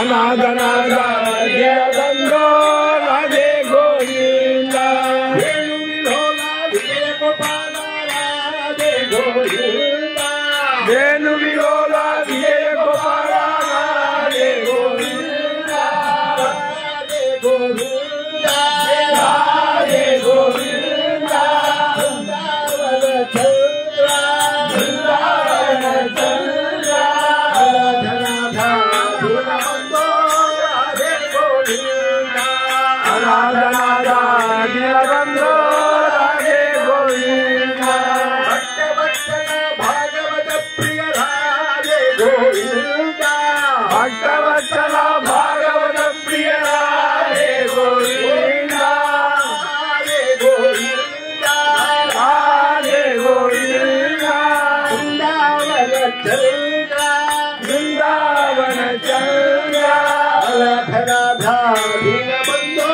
ಅನಾಥನಾದ ಬಂದೋ ರಾಧೆ ಗೋವಿಂದ ವೇಣು ವಿಲೋಲ ವಿಜಯ ಗೋಪಾಲ ರಾಧೆ ಗೋವಿಂದ ವೇಣು ವಿಲೋಲ ವಿಜಯ ಗೋಪಾಲ ರಾಧೆ ಗೋವಿಂದ ರಾಧೆ ಗೋವಿಂದ ರಾಧೆ ಗೋವಿಂದ ಬೃಂದಾವನ ಚಂದ್ರ ಬೃಂದಾವನ ಚಂದ್ರ ಅನಾಥನಾದ ಬಂದೋ ರಾಧೆ ಗೋವಿಂದ ಭಕ್ತವತ್ಸಲ ಭಾಗವತ ಪ್ರಿಯ ರಾಧೆ ಗೋವಿಂದ ಭಕ್ತವತ್ಸಲ ಭಾಗವತ ಪ್ರಿಯ ರಾಧೆ ಗೋವಿಂದ ರಾಧೆ ಗೋವಿಂದ ರಾಧೆ ಗೋವಿಂದ ಬೃಂದಾವನ ಚಂದ್ರ ಬೃಂದಾವನ ಚಂದ್ರ ಅನಾಥನಾದ ಬಂದೋ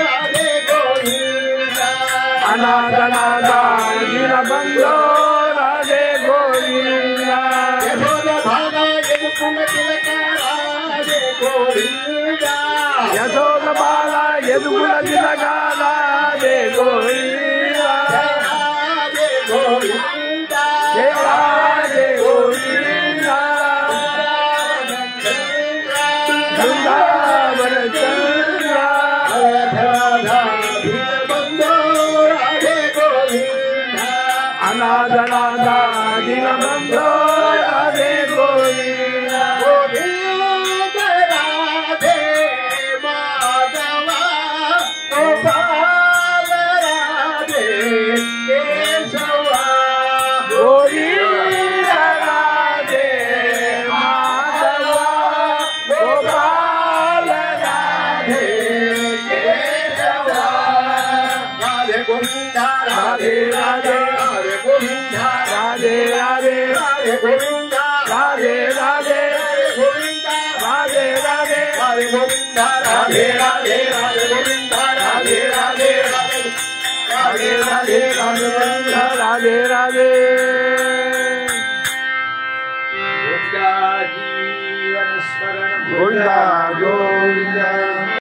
ರಾಧೆ ಗೋವಿಂದ ಅನಾಥನಾದ ಬಂದೋ ರಾಧೆ ಗೋವಿಂದ ಯಶೋದ ಭಾಗ ಯದುಕುಲ ತಿಲಕ ರಾಧೆ ಗೋವಿಂದ ಯಶೋದ ಬಾಲ ಯದುಕುಲ ತಿಲಕ ರಾಧೆ ಗೋವಿಂದ ರಾಧೆ ಗೋವಿಂದ ರಾಧೆ ಗೋವಿಂದ ಬೃಂದಾವನ ಚಂದ್ರ ಬಂದೋ ರಾಧೆ ಗೋವಿಂದ ಅನಾಥನಾದ ಬಂದೋ ರಾಧೆ ಗೋವಿಂದ ಗೋವಿಂದ ರಾಧೆ ಮಾಧವ ಗೋಪಾಲ ರಾಧೆ ಕೇಶವ ಗೋವಿಂದ ರಾಧೆ ಮಾಧವ ಗೋಪಾಲ ರಾಧೆ ಕೇಶವ ರಾಧೆ ಗೋವಿಂದ ರಾಧೆ ರಾಧೆ ರಾಧೆ ಗೋವಿಂದ ರಾಧೆ ರಾಧೆ ರಾಧೆ ಗೋವಿಂದ ರಾಧೆ ರಾಧೆ ಗೋವಿಂದ ರಾಧೆ ರಾಧೆ ರಾಧೆ ಗೋವಿಂದ ರಾಧೆ ರಾಧೆ ರಾಧೆ ಗೋವಿಂದ ರಾಧೆ ರಾಧೆ ರಾಧೆ ರಾಧೆ ರಾಧೆ ಗೋವಿಂದ ರಾಧೆ ರಾಧೆ ಗೋವಿಂದ ಜೀವನ ಸ್ಮರಣ ಗೋವಿಂದ ಗೋವಿಂದ